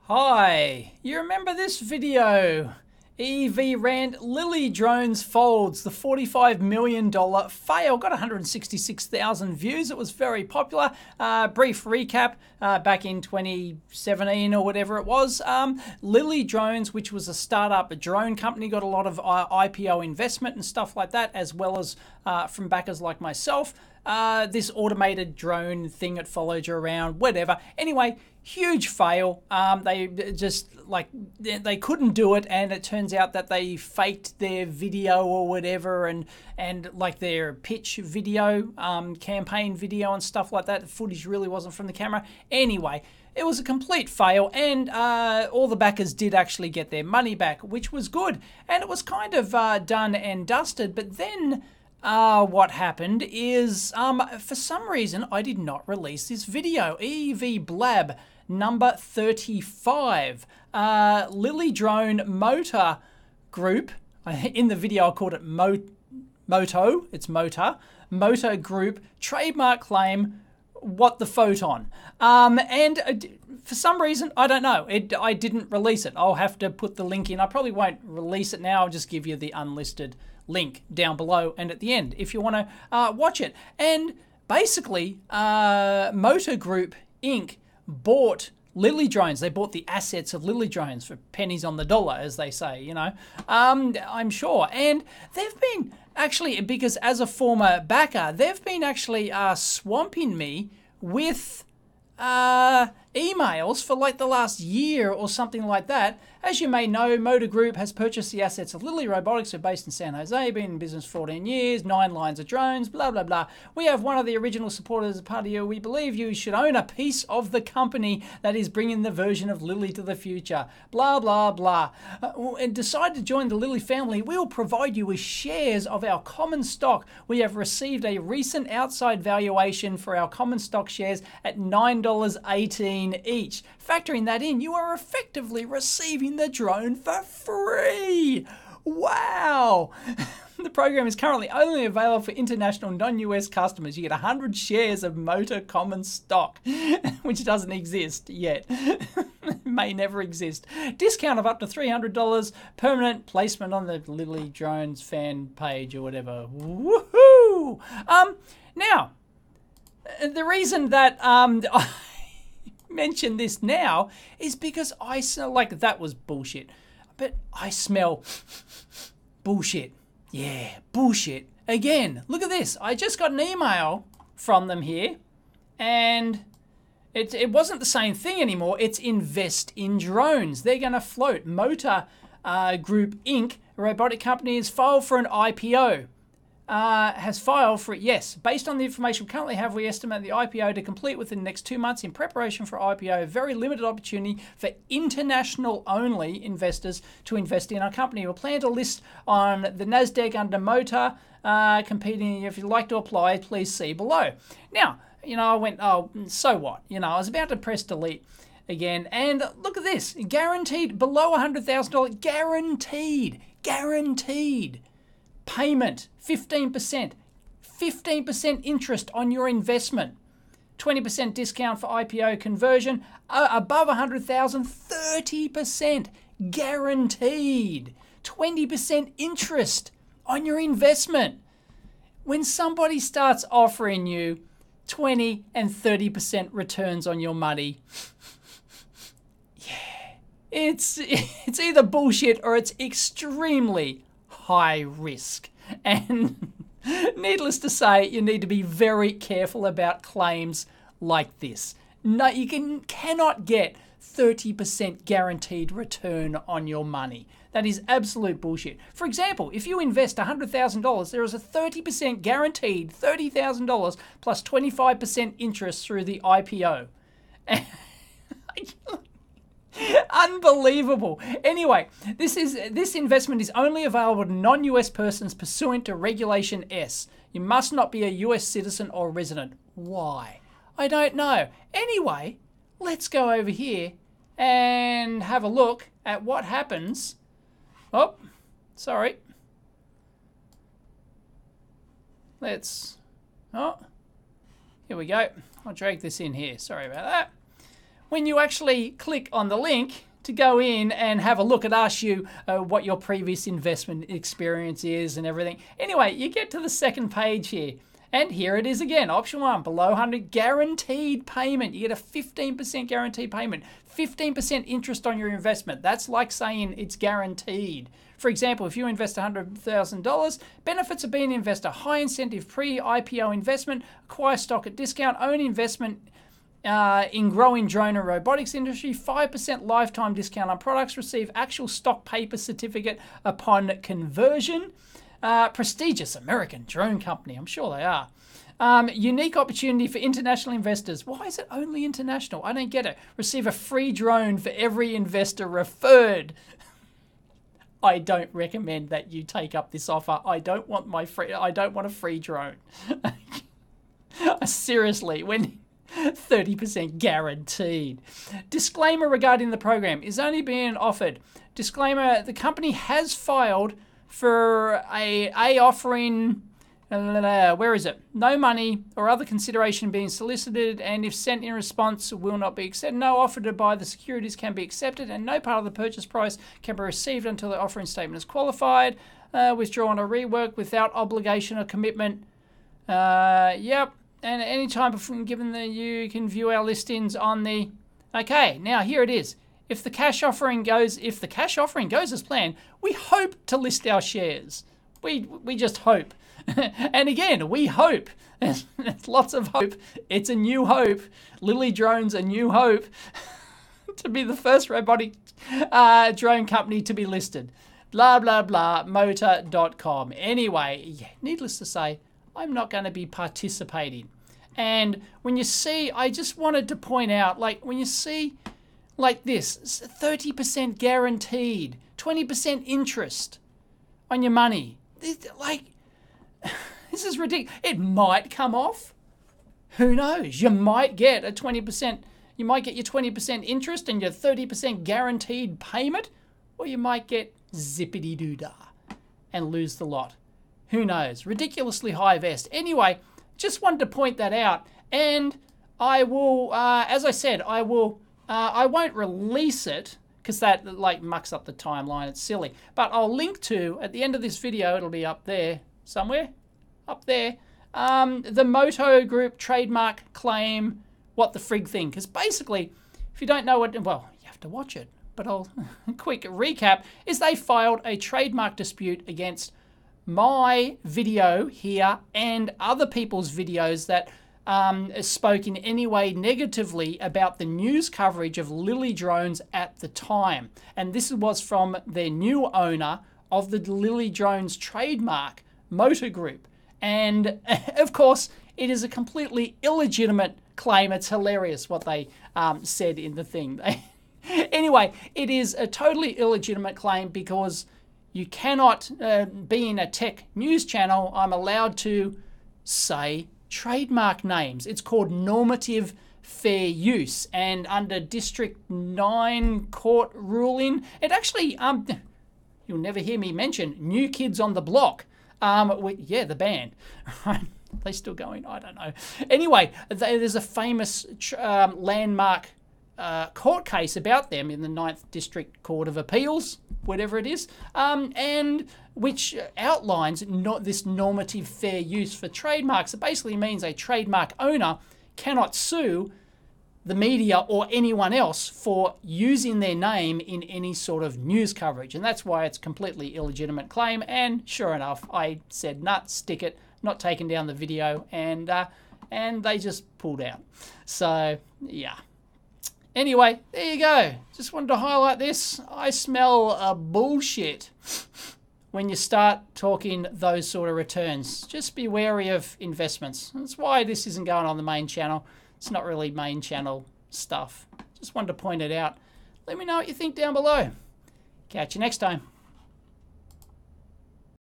Hi, you remember this video? EV rant, Lily drones folds, the $45 million fail, got 166,000 views. It was very popular. Brief recap, back in 2017 or whatever it was, Lily Drones, which was a startup, a drone company, got a lot of IPO investment and stuff like that, as well as from backers like myself. This automated drone thing that followed you around, whatever. Anyway, huge fail. They just they couldn't do it, and it turns out that they faked their video or whatever, and like their pitch video, campaign video and stuff like that. The footage really wasn't from the camera. Anyway, it was a complete fail, and all the backers did actually get their money back, which was good, and it was kind of done and dusted. But then what happened is, for some reason, I did not release this video. EV Blab number 35. Lily Drone Motor Group. In the video, I called it Moto. It's Motor. Motor Group. Trademark claim. What the photon. And for some reason, I don't know. I didn't release it. I'll have to put the link in. I probably won't release it now. I'll just give you the unlisted link down below and at the end if you want to watch it. And basically, Motor Group Inc. bought Lily Drones. They bought the assets of Lily Drones for pennies on the dollar, as they say, you know. I'm sure. And they've been actually, because as a former backer, they've been actually swamping me with emails for like the last year or something like that. As you may know, Motor Group has purchased the assets of Lily Robotics, who are based in San Jose, been in business 14 years, 9 lines of drones, blah, blah, blah. We have one of the original supporters as part of you. We believe you should own a piece of the company that is bringing the version of Lily to the future, blah, blah, blah. And decide to join the Lily family. We will provide you with shares of our common stock. We have received a recent outside valuation for our common stock shares at $9.18 each. Factoring that in, you are effectively receiving the drone for free. Wow. The program is currently only available for international non-US customers. You get 100 shares of Motor common stock, which doesn't exist yet. May never exist. Discount of up to $300. Permanent placement on the Lily Drones fan page or whatever. Woohoo! Now, the reason that I mention this now is because I smell like that was bullshit. But I smell bullshit. Yeah, bullshit. Again, look at this. I just got an email from them here, and it wasn't the same thing anymore. It's invest in drones. They're going to float. Motor Group Inc., a robotic company, has filed for an IPO. Has filed for it, yes. Based on the information we currently have, we estimate the IPO to complete within the next 2 months. In preparation for IPO, very limited opportunity for international-only investors to invest in our company. We'll plan to list on the NASDAQ under Motor, competing. If you'd like to apply, please see below. Now, you know, I went, oh, so what? You know, I was about to press delete again, and look at this. Guaranteed below $100,000. Guaranteed. Payment, 15%. 15% interest on your investment. 20% discount for IPO conversion. Above 100,000, 30%. Guaranteed. 20% interest on your investment. When somebody starts offering you 20 and 30% returns on your money, yeah, it's either bullshit or it's extremely high risk. And needless to say, you need to be very careful about claims like this. No, you cannot get 30% guaranteed return on your money. That is absolute bullshit. For example, if you invest $100,000, there is a 30% guaranteed $30,000 plus 25% interest through the IPO. Unbelievable. Anyway, this investment is only available to non-US persons pursuant to Regulation S. You must not be a US citizen or resident. Why? I don't know. Anyway, let's go over here and have a look at what happens. Oh, sorry. Oh, here we go. I'll drag this in here. Sorry about that. when you actually click on the link to go in and have a look, it asks you what your previous investment experience is and everything. Anyway, you get to the second page here. And here it is again, option 1, below 100, guaranteed payment. You get a 15% guaranteed payment, 15% interest on your investment. That's like saying it's guaranteed. For example, if you invest $100,000, benefits of being an investor: high incentive pre-IPO investment, acquire stock at discount, own investment in growing drone and robotics industry, 5% lifetime discount on products, receive actual stock paper certificate upon conversion. Prestigious American drone company, I'm sure they are. Unique opportunity for international investors. Why is it only international? I don't get it. Receive a free drone for every investor referred. I don't recommend that you take up this offer. I don't want a free drone. Seriously, when 30% guaranteed. Disclaimer regarding the program is only being offered. Disclaimer: the company has filed for a offering. Where is it? No money or other consideration being solicited, and if sent in response will not be accepted. No offer to buy the securities can be accepted, and no part of the purchase price can be received until the offering statement is qualified, withdrawn or reworked without obligation or commitment. Yep. And at any time given that you can view our listings on the. Okay, now here it is. If the cash offering goes as planned, we hope to list our shares. We just hope. And again, we hope. There's lots of hope. It's a new hope. Lily Drone's a new hope to be the first robotic drone company to be listed. Blah, blah, blah, motor.com. Anyway, needless to say, I'm not going to be participating. And when you see, I just wanted to point out, like, when you see like this, 30% guaranteed, 20% interest on your money. This is ridiculous. It might come off. Who knows? You might get a 20%, you might get your 20% interest and your 30% guaranteed payment, or you might get zippity-doo-dah and lose the lot. Who knows? Ridiculously high vest. Anyway, just wanted to point that out. And I will, as I said, I won't release it because that like mucks up the timeline. It's silly. But I'll link to, at the end of this video, it'll be up there somewhere, up there, the Moto Group trademark claim, what the frig thing. Because basically, if you don't know what, well, you have to watch it. But I'll quick recap is they filed a trademark dispute against my video here and other people's videos that spoke in any way negatively about the news coverage of Lily Drones at the time. And this was from their new owner of the Lily Drones trademark, Moto Group. And of course, it is a completely illegitimate claim. It's hilarious what they said in the thing. Anyway, it is a totally illegitimate claim because you cannot, being a tech news channel, I'm allowed to say trademark names. It's called normative fair use. And under District 9 court ruling, it actually, you'll never hear me mention New Kids on the Block. Yeah, the band. Are they still going? I don't know. Anyway, there's a famous landmark court case about them in the 9th District Court of Appeals, whatever it is, and which outlines this normative fair use for trademarks. It basically means a trademark owner cannot sue the media or anyone else for using their name in any sort of news coverage. And that's why it's a completely illegitimate claim. And sure enough, I said, nut, stick it, not taking down the video, and they just pulled out. So, yeah. Anyway, there you go. Just wanted to highlight this. I smell bullshit when you start talking those sort of returns. Just be wary of investments. That's why this isn't going on the main channel. It's not really main channel stuff. Just wanted to point it out. Let me know what you think down below. Catch you next time.